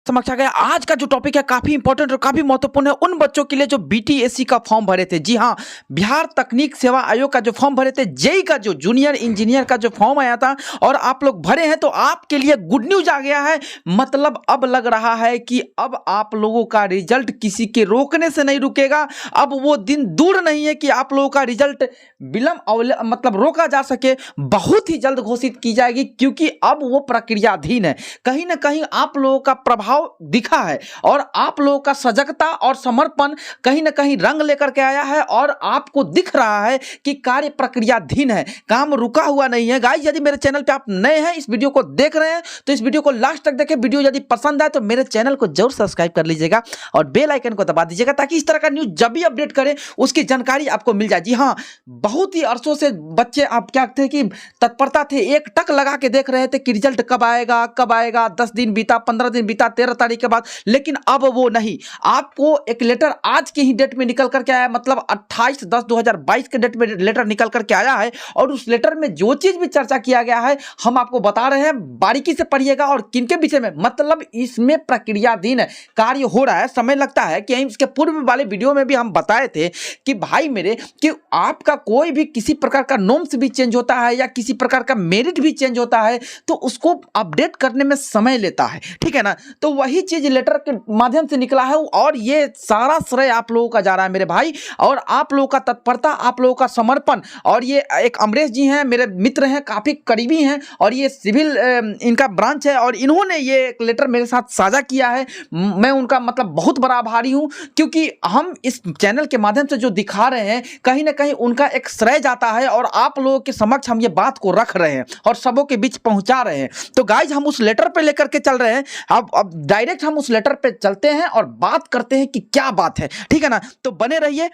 समक्ष आ गया। आज का जो टॉपिक है काफी इंपॉर्टेंट और काफी महत्वपूर्ण है उन बच्चों के लिए जो बीटीएससी का फॉर्म भरे थे। जी हाँ, बिहार तकनीक सेवा आयोग का जो फॉर्म भरे थे, जेई का जो जूनियर इंजीनियर का जो फॉर्म आया था और आप लोग भरे हैं, तो आपके लिए गुड न्यूज आ गया है। मतलब अब लग रहा है कि अब आप लोगों का रिजल्ट किसी के रोकने से नहीं रुकेगा। अब वो दिन दूर नहीं है कि आप लोगों का रिजल्ट मतलब रोका जा सके। बहुत ही जल्द घोषित की जाएगी, क्योंकि अब वो प्रक्रियाधीन है। कहीं ना कहीं आप लोगों का प्रभाव दिखा है और आप लोगों का सजगता और समर्पण कहीं ना कहीं रंग लेकर के आया है और आपको दिख रहा है कि कार्य प्रक्रियाधीन है, काम रुका हुआ नहीं है। गाइस, यदि मेरे चैनल पे आप नए हैं, इस वीडियो को देख रहे हैं, तो इस वीडियो को लास्ट तक देखें। वीडियो यदि पसंद आए तो मेरे चैनल को जरूर सब्सक्राइब कर लीजिएगा और बेल आइकन को दबा दीजिएगा, ताकि इस तरह का न्यूज जब भी अपडेट करें उसकी जानकारी आपको मिल जाए। जी हाँ, बहुत ही अरसों से बच्चे आप क्या थे कि तत्परता थे, एक टक लगा के देख रहे थे कि रिजल्ट कब आएगा कब आएगा। 10 दिन बीता, 15 दिन बीता, 13 तारीख के बाद, लेकिन अब वो नहीं। आपको एक लेटर आज के ही डेट में निकल करके आया, मतलब 28/10/2022 के डेट में लेटर निकल करके आया है। और उस लेटर में जो चीज भी चर्चा किया गया है हम आपको बता रहे हैं, बारीकी से पढ़िएगा। और किनके विषय में, मतलब इसमें प्रक्रियाधीन है, कार्य हो रहा है, समय लगता है। कि इसके पूर्व वाले वीडियो में भी हम बताए थे कि भाई मेरे, कि आपका कोई भी किसी प्रकार का नॉर्म्स भी चेंज होता है या किसी प्रकार का मेरिट भी चेंज होता है, तो उसको अपडेट करने में समय लेता है, ठीक है ना। तो वही चीज लेटर के माध्यम से निकला है और ये सारा श्रेय आप लोगों का जा रहा है मेरे भाई। और आप लोगों का तत्परता, आप लोगों का समर्पण। और ये एक अमरेश जी हैं, मेरे मित्र हैं, काफी करीबी हैं, और ये सिविल इनका ब्रांच है, और इन्होंने ये एक लेटर मेरे साथ साझा किया है। मैं उनका मतलब बहुत बड़ा आभारी हूं, क्योंकि हम इस चैनल के माध्यम से जो दिखा रहे हैं, कहीं ना कहीं उनका एक श्रेय जाता है और आप लोगों के समक्ष हम ये बात को रख रहे हैं और सबों के बीच पहुंचा रहे हैं। तो गाइज, हम उस लेटर पे लेकर के चल रहे हैं। अब डायरेक्ट हम उस लेटर पे चलते हैं और बात करते हैं कि क्या बात है, ठीक है ना। तो बने रहिए।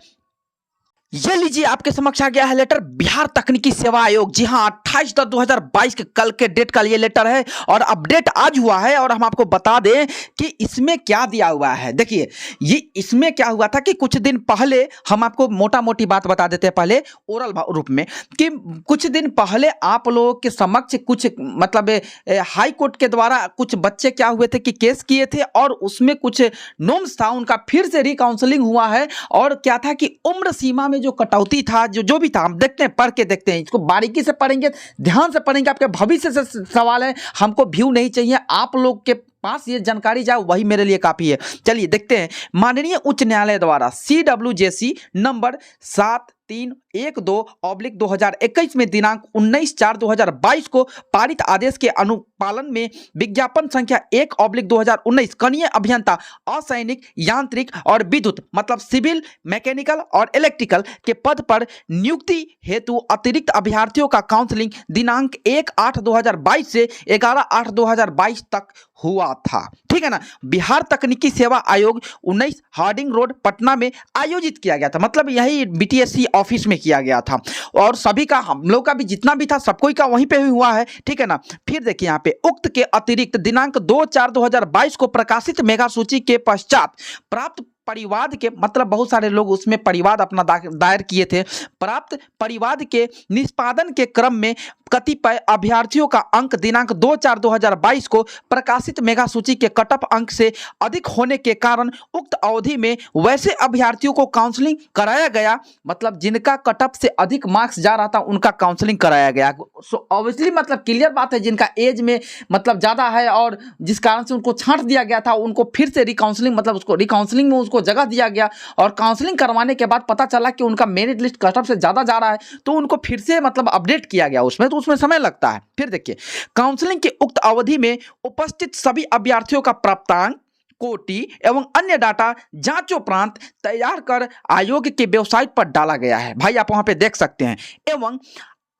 ये लीजिए, आपके समक्ष आ गया है लेटर, बिहार तकनीकी सेवा आयोग। जी हाँ, 28/10/2022 के कल के डेट का ये लेटर है और अपडेट आज हुआ है। और हम आपको बता दें कि इसमें क्या दिया हुआ है। देखिए, ये इसमें क्या हुआ था कि कुछ दिन पहले, हम आपको मोटा मोटी बात बता देते हैं पहले ओरल रूप में, कि कुछ दिन पहले आप लोगों के समक्ष कुछ मतलब हाई कोर्ट के द्वारा कुछ बच्चे क्या हुए थे कि केस किए थे, और उसमें कुछ नॉर्म्स था, उनका फिर से रिकाउंसलिंग हुआ है। और क्या था कि उम्र सीमा में जो कटौती था, जो भी था, हम देखते हैं, पढ़ के देखते हैं, इसको बारीकी से पढ़ेंगे, ध्यान से पढ़ेंगे। आपके भविष्य से सवाल है, हमको व्यू नहीं चाहिए, आप लोग के पास ये जानकारी जाए वही मेरे लिए काफी है। चलिए देखते हैं। माननीय उच्च न्यायालय द्वारा CWJC नंबर 7312/2021 में दिनांक 19/4/2022 को पारित आदेश के अनुपालन में विज्ञापन संख्या 1/2019 कनीय अभियंता असैनिक यांत्रिक और विद्युत, मतलब सिविल, मैकेनिकल और इलेक्ट्रिकल के पद पर नियुक्ति हेतु अतिरिक्त अभ्यर्थियों का काउंसलिंग दिनांक 1/8/2022 से 11/8/2022 तक हुआ था, ठीक है ना। बिहार तकनीकी सेवा आयोग 19 हार्डिंग रोड पटना में आयोजित किया गया था, मतलब यही BTSC ऑफिस में किया गया था। और सभी का, हम लोग का भी जितना भी था, सब कोई का वहीं पे ही हुआ है, ठीक है ना। फिर देखिए यहाँ पे, उक्त के अतिरिक्त दिनांक 2/4/2022 को प्रकाशित मेगा सूची के पश्चात प्राप्त परिवाद के, मतलब बहुत सारे लोग उसमें परिवाद अपना दायर किए थे, प्राप्त परिवाद के निष्पादन के क्रम में कतिपय अभ्यर्थियों का अंक दिनांक 2/4/2022 को प्रकाशित मेगा सूची के कट ऑफ अंक से अधिक होने के कारण उक्त अवधि में वैसे अभ्यर्थियों को काउंसलिंग कराया गया, मतलब जिनका कट ऑफ से अधिक मार्क्स जा रहा था उनका काउंसलिंग कराया गया। सो ऑब्वियसली मतलब क्लियर बात है, जिनका एज में मतलब ज़्यादा है और जिस कारण से उनको छांट दिया गया था, उनको फिर से रिकाउंसलिंग, मतलब उसको रिकाउंसलिंग में उसको जगह दिया गया। और काउंसलिंग करवाने के बाद पता चला कि उनका मेरिट लिस्ट कट ऑफ से ज़्यादा जा रहा है, तो उनको फिर से मतलब अपडेट किया गया उसमें, तो उसमें समय लगता है। फिर देखिए, काउंसलिंग के उक्त अवधि में उपस्थित सभी अभ्यर्थियों का प्राप्तांक, कोटि एवं अन्य डाटा जांचोपरांत तैयार कर आयोग के वेबसाइट पर डाला गया है। भाई आप वहां पे देख सकते हैं। एवं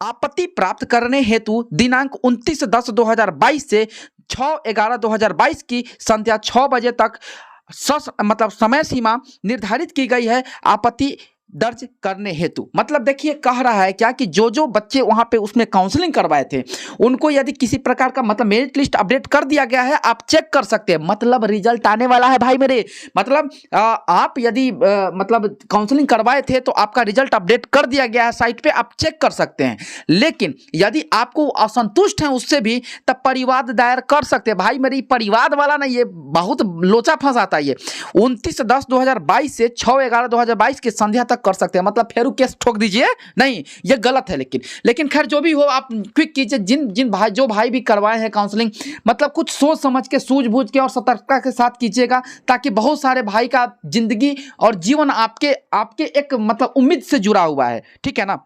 आपत्ति प्राप्त करने हेतु दिनांक 29/10/2022 से 6/11/2022 की संध्या 6 बजे तक मतलब समय सीमा निर्धारित की गई है आपत्ति दर्ज करने हेतु। मतलब देखिए कह रहा है क्या कि जो जो बच्चे वहां पे उसमें काउंसलिंग करवाए थे उनको यदि किसी प्रकार का मतलब मेरिट लिस्ट अपडेट कर दिया गया है, आप चेक कर सकते हैं। मतलब रिजल्ट आने वाला है भाई मेरे। मतलब आप यदि मतलब काउंसलिंग करवाए थे तो आपका रिजल्ट अपडेट कर दिया गया है साइट पे, आप चेक कर सकते हैं। लेकिन यदि आपको असंतुष्ट हैं उससे भी, तब परिवाद दायर कर सकते हैं। भाई मेरी परिवाद वाला ना ये बहुत लोचा फंसाता है। ये 29/10/2022 से 6/11/2022 की संध्या तक कर सकते हैं। मतलब फेरू केस ठोक दीजिए नहीं, ये गलत है। लेकिन खैर जो भी हो, आप क्विक कीजिए। जिन जिन भाई जो भाई भी करवाए हैं काउंसलिंग, मतलब कुछ सोच समझ के, सूझबूझ के और सतर्कता के साथ कीजिएगा, ताकि बहुत सारे भाई का जिंदगी और जीवन आपके आपके एक मतलब उम्मीद से जुड़ा हुआ है, ठीक है ना।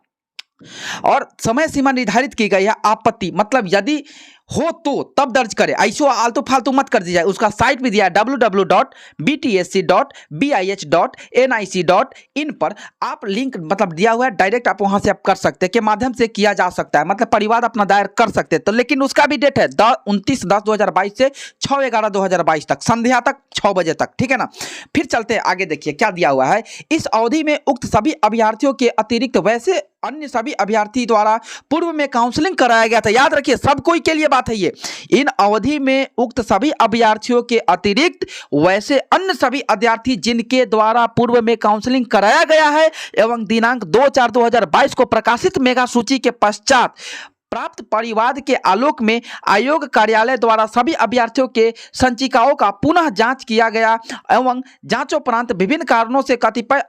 और समय सीमा निर्धारित की गई है। आपत्ति मतलब यदि हो तो तब दर्ज करें, ऐसो आलतू फालतू मत कर दीजिए। उसका साइट भी दिया है www.btsc.bih.nic.in पर। आप लिंक मतलब दिया हुआ है, डायरेक्ट आप वहां से आप कर सकते हैं, के माध्यम से किया जा सकता है। मतलब परिवाद अपना दायर कर सकते हैं। तो लेकिन उसका भी डेट है 29/10/2022 से 6/11/2022 तक, संध्या तक, 6 बजे तक, ठीक है ना। फिर चलते हैं आगे, देखिए क्या दिया हुआ है। इस अवधि में उक्त सभी अभ्यर्थियों के अतिरिक्त वैसे अन्य सभी अभ्यर्थी द्वारा पूर्व में काउंसलिंग कराया गया था। याद रखिए, सब कोई के लिए बात है ये। इन अवधि में उक्त सभी अभ्यर्थियों के अतिरिक्त वैसे अन्य सभी अभ्यर्थी जिनके द्वारा पूर्व में काउंसलिंग कराया गया है एवं दिनांक 2/4/2022 को प्रकाशित मेगा सूची के पश्चात प्राप्त परिवाद के आलोक में आयोग कार्यालय द्वारा सभी अभ्यर्थियों के संचिकाओं का पुनः जांच किया गया एवं जांचोपरांत विभिन्न कारणों से कतिपय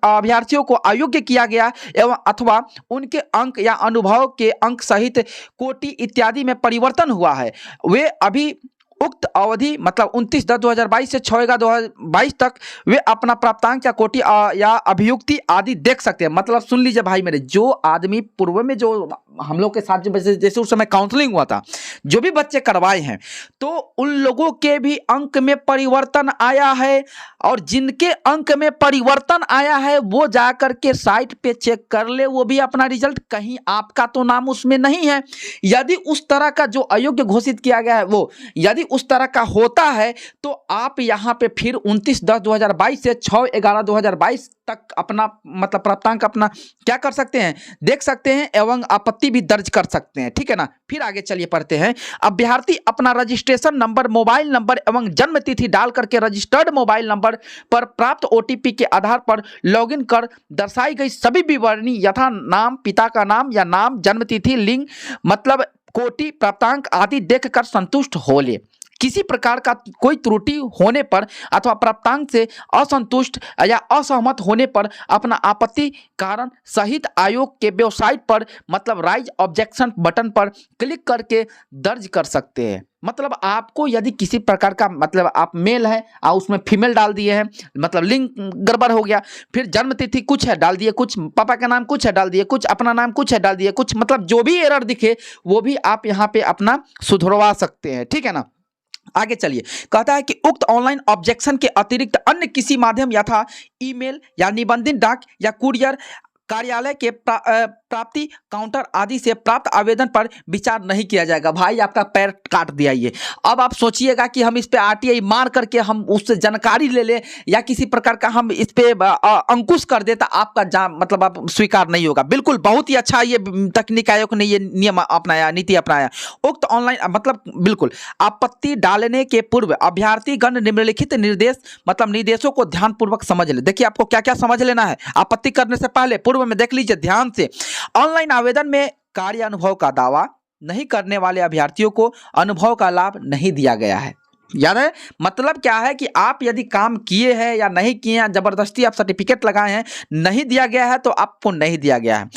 अभ्यर्थियों को अयोग्य किया गया एवं अथवा उनके अंक या अनुभव के अंक सहित कोटि इत्यादि में परिवर्तन हुआ है, वे अभी उक्त अवधि मतलब 29/10/2022 से 6/11/2022 तक वे अपना प्राप्तांक या कोटि या अभियुक्ति आदि देख सकते हैं। मतलब सुन लीजिए भाई मेरे, जो आदमी पूर्व में जो हम लोग के साथ जैसे उस समय काउंसलिंग हुआ था, जो भी बच्चे करवाए हैं, तो उन लोगों के भी अंक में परिवर्तन आया है। और जिनके अंक में परिवर्तन आया है वो जाकर के साइट पे चेक कर ले, वो भी अपना रिजल्ट, कहीं आपका तो नाम उसमें नहीं है। यदि उस तरह का जो अयोग्य घोषित किया गया है वो यदि उस तरह का होता है, तो आप यहाँ पे फिर 29/10/2022 से 6/11/2022 तक अपना मतलब प्राप्तांक अपना क्या कर सकते हैं, देख सकते हैं एवं आपत्ति भी दर्ज कर सकते हैं, ठीक है ना। फिर आगे चलिए पढ़ते हैं। अभ्यर्थी अपना रजिस्ट्रेशन नंबर, मोबाइल नंबर एवं जन्म तिथि डाल करके रजिस्टर्ड मोबाइल नंबर पर प्राप्त ओटीपी के आधार पर लॉगिन कर दर्शाई गई सभी विवरणी यथा नाम, पिता का नाम या नाम, जन्म तिथि, लिंग, मतलब कोटि, प्राप्तांक आदि देखकर संतुष्ट हो ले। किसी प्रकार का कोई त्रुटि होने पर अथवा प्राप्तांक से असंतुष्ट या असहमत होने पर अपना आपत्ति कारण सहित आयोग के वेबसाइट पर मतलब राइज ऑब्जेक्शन बटन पर क्लिक करके दर्ज कर सकते हैं। मतलब आपको यदि किसी प्रकार का मतलब आप मेल है और उसमें फीमेल डाल दिए हैं, मतलब लिंक गड़बड़ हो गया, फिर जन्म तिथि कुछ है डाल दिए, कुछ पापा का नाम कुछ है डाल दिए, कुछ अपना नाम कुछ है डाल दिए, कुछ मतलब जो भी एरर दिखे वो भी आप यहाँ पे अपना सुधरवा सकते हैं, ठीक है ना। आगे चलिए, कहता है कि उक्त ऑनलाइन ऑब्जेक्शन के अतिरिक्त अन्य किसी माध्यम यथा ईमेल या निबंधित डाक या कुरियर कार्यालय के प्राप्ति काउंटर आदि से प्राप्त आवेदन पर विचार नहीं किया जाएगा। भाई आपका पैर काट दिया ये। अब आप सोचिएगा कि हम इस पे आरटीआई मार करके हम उससे जानकारी ले लें या किसी प्रकार का हम इस पे अंकुश कर देता, आपका मतलब आप स्वीकार नहीं होगा। बिल्कुल बहुत ही अच्छा ये तकनीक आयोग ने ये नियम अपनाया, नीति अपनाया। उक्त ऑनलाइन मतलब बिल्कुल आपत्ति डालने के पूर्व अभ्यर्थीगण निम्नलिखित निर्देश मतलब निर्देशों को ध्यानपूर्वक समझ ले। देखिए आपको क्या क्या समझ लेना है आपत्ति करने से पहले, पूर्व में देख लीजिए ध्यान से। ऑनलाइन आवेदन में कार्य अनुभव का दावा नहीं करने वाले अभ्यर्थियों को अनुभव का लाभ नहीं दिया गया है। याद है मतलब क्या है कि आप यदि काम किए हैं या नहीं किए हैं, जबरदस्ती आप सर्टिफिकेट लगाए हैं, नहीं दिया गया है तो आपको नहीं दिया गया है।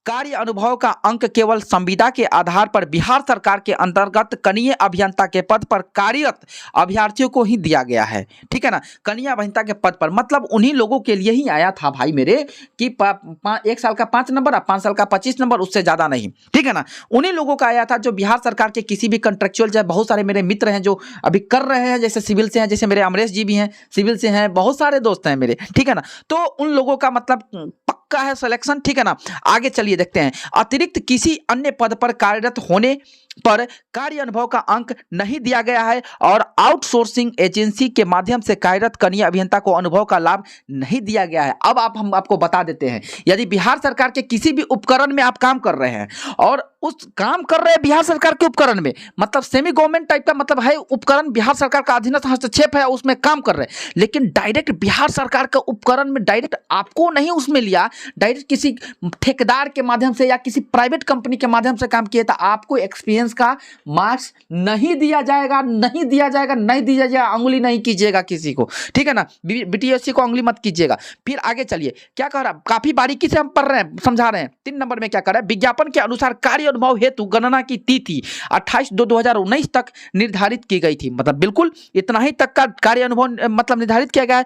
कार्य अनुभव का अंक केवल संविदा के आधार पर बिहार सरकार के अंतर्गत कनीय अभियंता के पद पर कार्यरत अभ्यर्थियों को ही दिया गया है, ठीक है ना। कनीय अभियंता के पद पर मतलब उन्हीं लोगों के लिए ही आया था भाई मेरे कि 1 साल का 5 नंबर और 5 साल का 25 नंबर, उससे ज़्यादा नहीं, ठीक है ना। उन्हीं लोगों का आया था जो बिहार सरकार के किसी भी कंट्रेक्चुअल, जैसे बहुत सारे मेरे मित्र हैं जो अभी कर रहे हैं, जैसे सिविल से हैं, जैसे मेरे अमरेश जी भी हैं सिविल से हैं, बहुत सारे दोस्त हैं मेरे, ठीक है ना। तो उन लोगों का मतलब का है सिलेक्शन, ठीक है ना। आगे चलिए देखते हैं। अतिरिक्त किसी अन्य पद पर कार्यरत होने पर कार्य अनुभव का अंक नहीं दिया गया है और आउटसोर्सिंग एजेंसी के माध्यम से कार्यरत कनीय अभियंता को अनुभव का लाभ नहीं दिया गया है। अब हम आपको बता देते हैं, यदि बिहार सरकार के किसी भी उपकरण में आप काम कर रहे हैं और उस काम कर रहे हैं बिहार सरकार के उपकरण में, मतलब सेमी गवर्नमेंट टाइप का मतलब है, उपकरण बिहार सरकार का अधीनस्थ हस्तक्षेप है, उसमें काम कर रहे हैं, लेकिन डायरेक्ट बिहार सरकार का उपकरण में डायरेक्ट आपको नहीं उसमें लिया, डायरेक्ट किसी ठेकेदार के माध्यम से या किसी प्राइवेट कंपनी के माध्यम से काम किया, तो आपको एक्सपीरियंस का मार्क्स नहीं दिया जाएगा, नहीं दिया जाएगा, नहीं दिया जाएगा। अंगुली नहीं कीजिएगा किसी को, ठीक है ना, बीटीएससी को अंगुली मत कीजिएगा। फिर आगे चलिए, क्या कह रहा है, काफी बारीकी से हम पढ़ रहे हैं, समझा रहे हैं। 3 नंबर में क्या कर रहा है, विज्ञापन के अनुसार कार्य अनुभव हेतु गणना की तिथि 28/2/2019 तक निर्धारित की गई थी। मतलब बिल्कुल इतना ही तक का कार्य अनुभव मतलब निर्धारित किया गया है।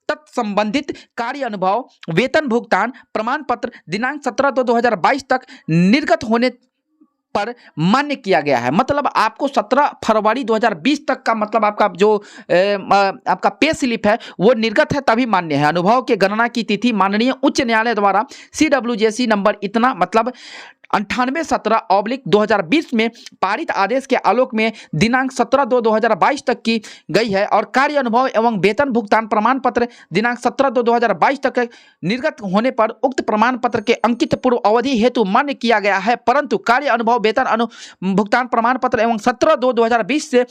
तत्संबंधित कार्य अनुभव वेतन भुगतान प्रमाण पत्र दिनांक 17/2/2022 तक निर्गत होने पर मान्य किया गया है। मतलब आपको 17 फरवरी 2020 तक का मतलब आपका जो आपका पे स्लिप है वो निर्गत है तभी मान्य है। अनुभव के गणना की तिथि माननीय उच्च न्यायालय द्वारा CWJC नंबर इतना मतलब 9817/2020 में पारित आदेश के आलोक में दिनांक 17/2/2022 तक की गई है और कार्य अनुभव एवं वेतन भुगतान प्रमाण पत्र दिनांक 17/2/2022 तक निर्गत होने पर उक्त प्रमाण पत्र के अंकित पूर्व अवधि हेतु मान्य किया गया है। परंतु कार्य अनुभव वेतन भुगतान प्रमाण पत्र एवं 17/2/2020 से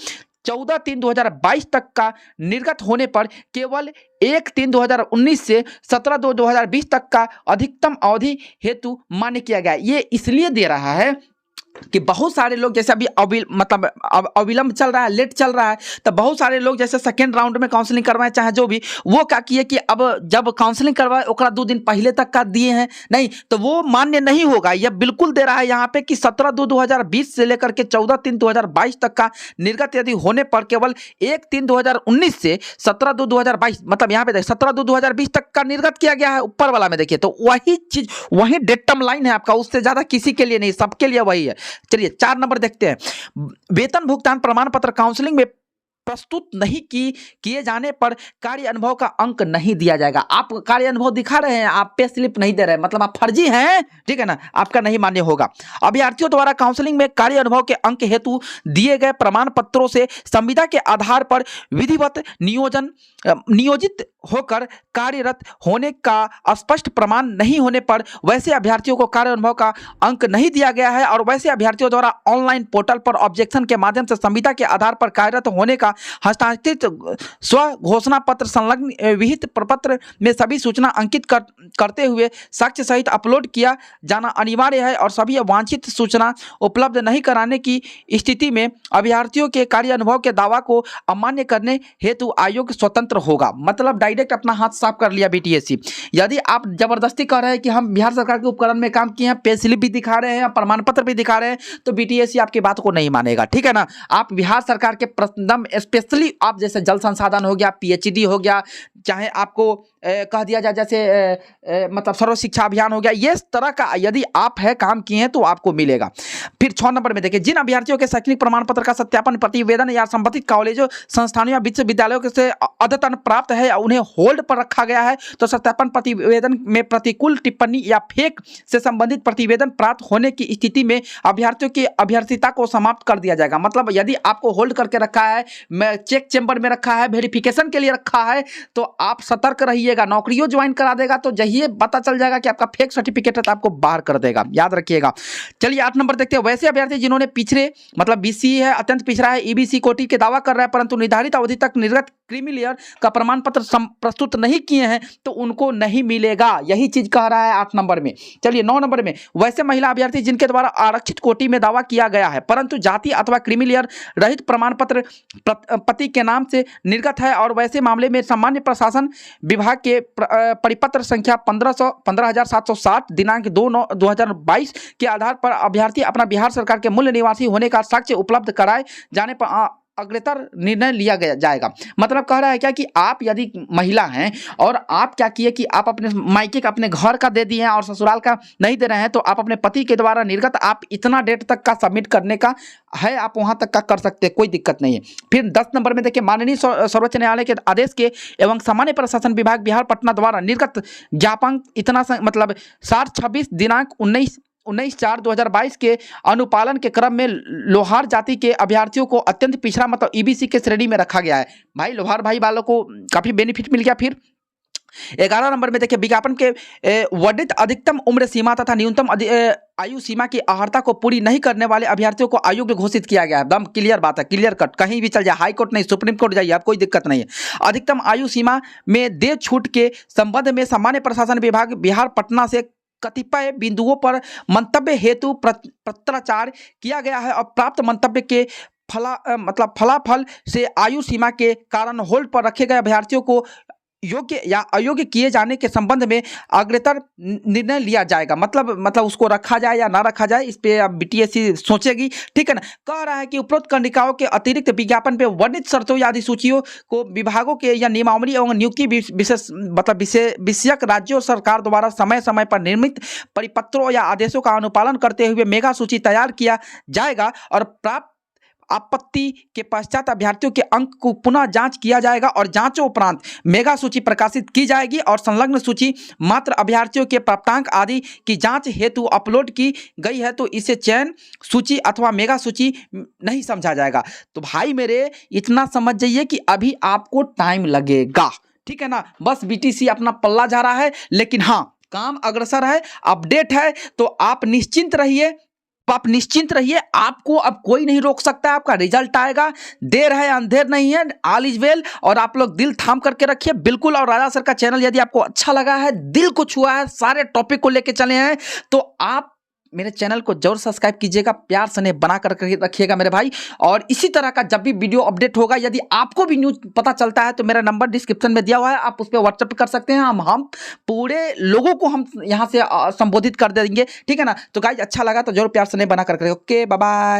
14/3/2022 तक का निर्गत होने पर केवल 1/3/2019 से 17/2/2020 तक का अधिकतम अवधि हेतु मान्य किया गया। ये इसलिए दे रहा है कि बहुत सारे लोग जैसे अभी अविलंब चल रहा है, लेट चल रहा है, तो बहुत सारे लोग जैसे सेकेंड राउंड में काउंसलिंग करवाए चाहे जो भी, वो क्या किए कि अब जब काउंसलिंग करवाए ओकरा 2 दिन पहले तक का दिए हैं, नहीं तो वो मान्य नहीं होगा। यह बिल्कुल दे रहा है यहाँ पे कि 17/2/2020 से लेकर के 14/3/2022 तक का निर्गत यदि होने पर केवल 1/3/2019 से 17/2/2022 मतलब यहाँ पे देखिए 17/2/2020 तक का निर्गत किया गया है ऊपर वाला में देखिए, तो वही चीज वही डेटम लाइन है आपका, उससे ज्यादा किसी के लिए नहीं, सबके लिए वही है। चलिए 4 नंबर देखते हैं, वेतन भुगतान प्रमाण पत्र काउंसलिंग में प्रस्तुत नहीं किए जाने पर कार्य अनुभव का अंक नहीं दिया जाएगा। आप कार्य अनुभव दिखा रहे हैं, आप पे स्लिप नहीं दे रहे हैं, मतलब आप फर्जी हैं, ठीक है ना, आपका नहीं मान्य होगा। अभ्यर्थियों द्वारा काउंसलिंग में कार्य अनुभव के अंक हेतु दिए गए प्रमाण पत्रों से संविदा के आधार पर विधिवत नियोजित होकर कार्यरत होने का स्पष्ट प्रमाण नहीं होने पर वैसे अभ्यर्थियों को कार्य अनुभव का अंक नहीं दिया गया है और वैसे अभ्यर्थियों द्वारा ऑनलाइन पोर्टल पर ऑब्जेक्शन के माध्यम से संविदा के आधार पर कार्यरत होने का हस्ताक्षरित स्व घोषणा पत्र संलग्न विहित प्रपत्र में सभी सूचना अंकित करते हुए साक्ष्य सहित अपलोड किया जाना अनिवार्य है और सभी वांछित सूचना उपलब्ध नहीं कराने की स्थिति में अभ्यर्थियों के कार्य अनुभव के दावा को अमान्य करने हेतु आयोग स्वतंत्र होगा। मतलब डायरेक्ट अपना हाथ साफ कर लिया बीटीएससी। यदि आप जबरदस्ती कर रहे हैं कि हम बिहार सरकार के उपकरण में काम किए हैं, पे स्लिप भी दिखा रहे हैं, प्रमाण पत्र भी दिखा रहे हैं, तो बीटीएससी आपकी बात को नहीं मानेगा, ठीक है ना। आप बिहार सरकार के प्रथम स्पेशली आप जैसे जल संसाधन हो गया, पीएचडी हो गया, चाहे आपको कह दिया जाए जैसे मतलब सर्व शिक्षा अभियान हो गया, ये तरह का यदि आप है काम किए हैं तो आपको मिलेगा। फिर 6 नंबर में देखिए, जिन अभ्यर्थियों के शैक्षणिक प्रमाण पत्र का सत्यापन प्रतिवेदन या संबंधित कॉलेजों संस्थानों या विश्वविद्यालयों से अद्यतन प्राप्त है या उन्हें होल्ड पर रखा गया है तो सत्यापन प्रतिवेदन में प्रतिकूल टिप्पणी या फेक से संबंधित प्रतिवेदन प्राप्त होने की स्थिति में अभ्यर्थियों की अभ्यर्थिता को समाप्त कर दिया जाएगा। मतलब यदि आपको होल्ड करके रखा है, चेक चेंबर में रखा है, वेरिफिकेशन के लिए रखा है, तो आप सतर्क रहिएगा। नौकरियों ज्वाइन करा देगा तो जहिए पता चल जाएगा कि आपका फेक सर्टिफिकेट है तो आपको बाहर कर देगा, याद रखिएगा। चलिए 8 नंबर देखते हैं, वैसे अभ्यर्थी जिन्होंने पिछड़े मतलब बीसी है, अत्यंत पिछड़ा है, ईबीसी कोटि के दावा कर रहा है परंतु निर्धारित अवधि तक निर्गत क्रीमी लेयर का प्रमाण पत्र प्रस्तुत नहीं किए हैं तो उनको नहीं मिलेगा, यही चीज कह रहा है 8 नंबर में। चलिए 9 नंबर में, वैसे महिला अभ्यर्थी जिनके द्वारा आरक्षित कोटि में दावा किया गया है परंतु जाति अथवा क्रीमी लेयर रहित प्रमाण पत्र पति के नाम से निर्गत है और वैसे मामले में सामान्य प्रशासन विभाग के परिपत्र संख्या 15760 दिनांक 2/9/2022 के आधार पर अभ्यर्थी अपना बिहार सरकार के मूल निवासी होने का साक्ष्य उपलब्ध कराए जाने पर अग्रतर निर्णय लिया गया जाएगा। मतलब कह रहा है क्या कि आप यदि महिला हैं और आप क्या किए कि आप अपने मायके का अपने घर का दे दिए हैं और ससुराल का नहीं दे रहे हैं तो आप अपने पति के द्वारा निर्गत आप इतना डेट तक का सबमिट करने का है, आप वहां तक का कर सकते हैं, कोई दिक्कत नहीं है। फिर 10 नंबर में देखिए, माननीय सर्वोच्च न्यायालय के आदेश के एवं सामान्य प्रशासन विभाग बिहार पटना द्वारा निर्गत ज्ञापन इतना मतलब 7/26 दिनांक 19 19/4/2022 के अनुपालन के क्रम में लोहार जाति के अभ्यर्थियों को अत्यंत पिछड़ा मतलब ईबीसी के श्रेणी में रखा गया है। भाई लोहार भाई वालों को काफी बेनिफिट मिल गया। फिर 11 नंबर में देखिए, विज्ञापन के वर्णित अधिकतम उम्र सीमा तथा न्यूनतम आयु सीमा की अर्हता को पूरी नहीं करने वाले अभ्यर्थियों को अयोग्य घोषित किया गया है। एकदम क्लियर बात है, क्लियर कट, कहीं भी चल जाए, हाई कोर्ट नहीं, सुप्रीम कोर्ट जाइए, आप कोई दिक्कत नहीं है। अधिकतम आयु सीमा में दे छूट के संबंध में सामान्य प्रशासन विभाग बिहार पटना से कतिपय बिंदुओं पर मंतव्य हेतु पत्राचार किया गया है और प्राप्त मंतव्य के फलाफल से आयु सीमा के कारण होल्ड पर रखे गए अभ्यर्थियों को योग्य या अयोग्य किए जाने के संबंध में अग्रतर निर्णय लिया जाएगा। मतलब उसको रखा जाए या ना रखा जाए, इस पे अब बीटीएससी सोचेगी, ठीक है ना। कह रहा है कि उपरोक्त कंडिकाओं के अतिरिक्त विज्ञापन पे वर्णित शर्तों या अधिसूचियों को विभागों के या नियमावली एवं नियुक्ति विषयक राज्यों सरकार द्वारा समय समय पर निर्मित परिपत्रों या आदेशों का अनुपालन करते हुए मेगा सूची तैयार किया जाएगा और प्राप्त आपत्ति के पश्चात अभ्यर्थियों के अंक को पुनः जांच किया जाएगा और जांचों उपरांत मेगा सूची प्रकाशित की जाएगी और संलग्न सूची मात्र अभ्यर्थियों के प्राप्तांक आदि की जांच हेतु अपलोड की गई है तो इसे चयन सूची अथवा मेगा सूची नहीं समझा जाएगा। तो भाई मेरे इतना समझ जाइए कि अभी आपको टाइम लगेगा, ठीक है ना। बस बीटीसी अपना पल्ला जा रहा है, लेकिन हाँ काम अग्रसर है, अपडेट है, तो आप निश्चिंत रहिए, आपको अब कोई नहीं रोक सकता है। आपका रिजल्ट आएगा, देर है अंधेर नहीं है, ऑल इज वेल। और आप लोग दिल थाम करके रखिए बिल्कुल। और राजा सर का चैनल यदि आपको अच्छा लगा है, दिल को छुआ है, सारे टॉपिक को लेके चले हैं, तो आप मेरे चैनल को जरूर सब्सक्राइब कीजिएगा, प्यार स्नेह बना कर रखिएगा मेरे भाई। और इसी तरह का जब भी वीडियो अपडेट होगा, यदि आपको भी न्यूज पता चलता है तो मेरा नंबर डिस्क्रिप्शन में दिया हुआ है, आप उस पर व्हाट्सएप कर सकते हैं। हम पूरे लोगों को हम यहाँ से संबोधित कर देंगे, ठीक है ना। तो गाइस अच्छा लगा तो जरूर प्यार स्नेह बना कर रखिए। Okay bye bye.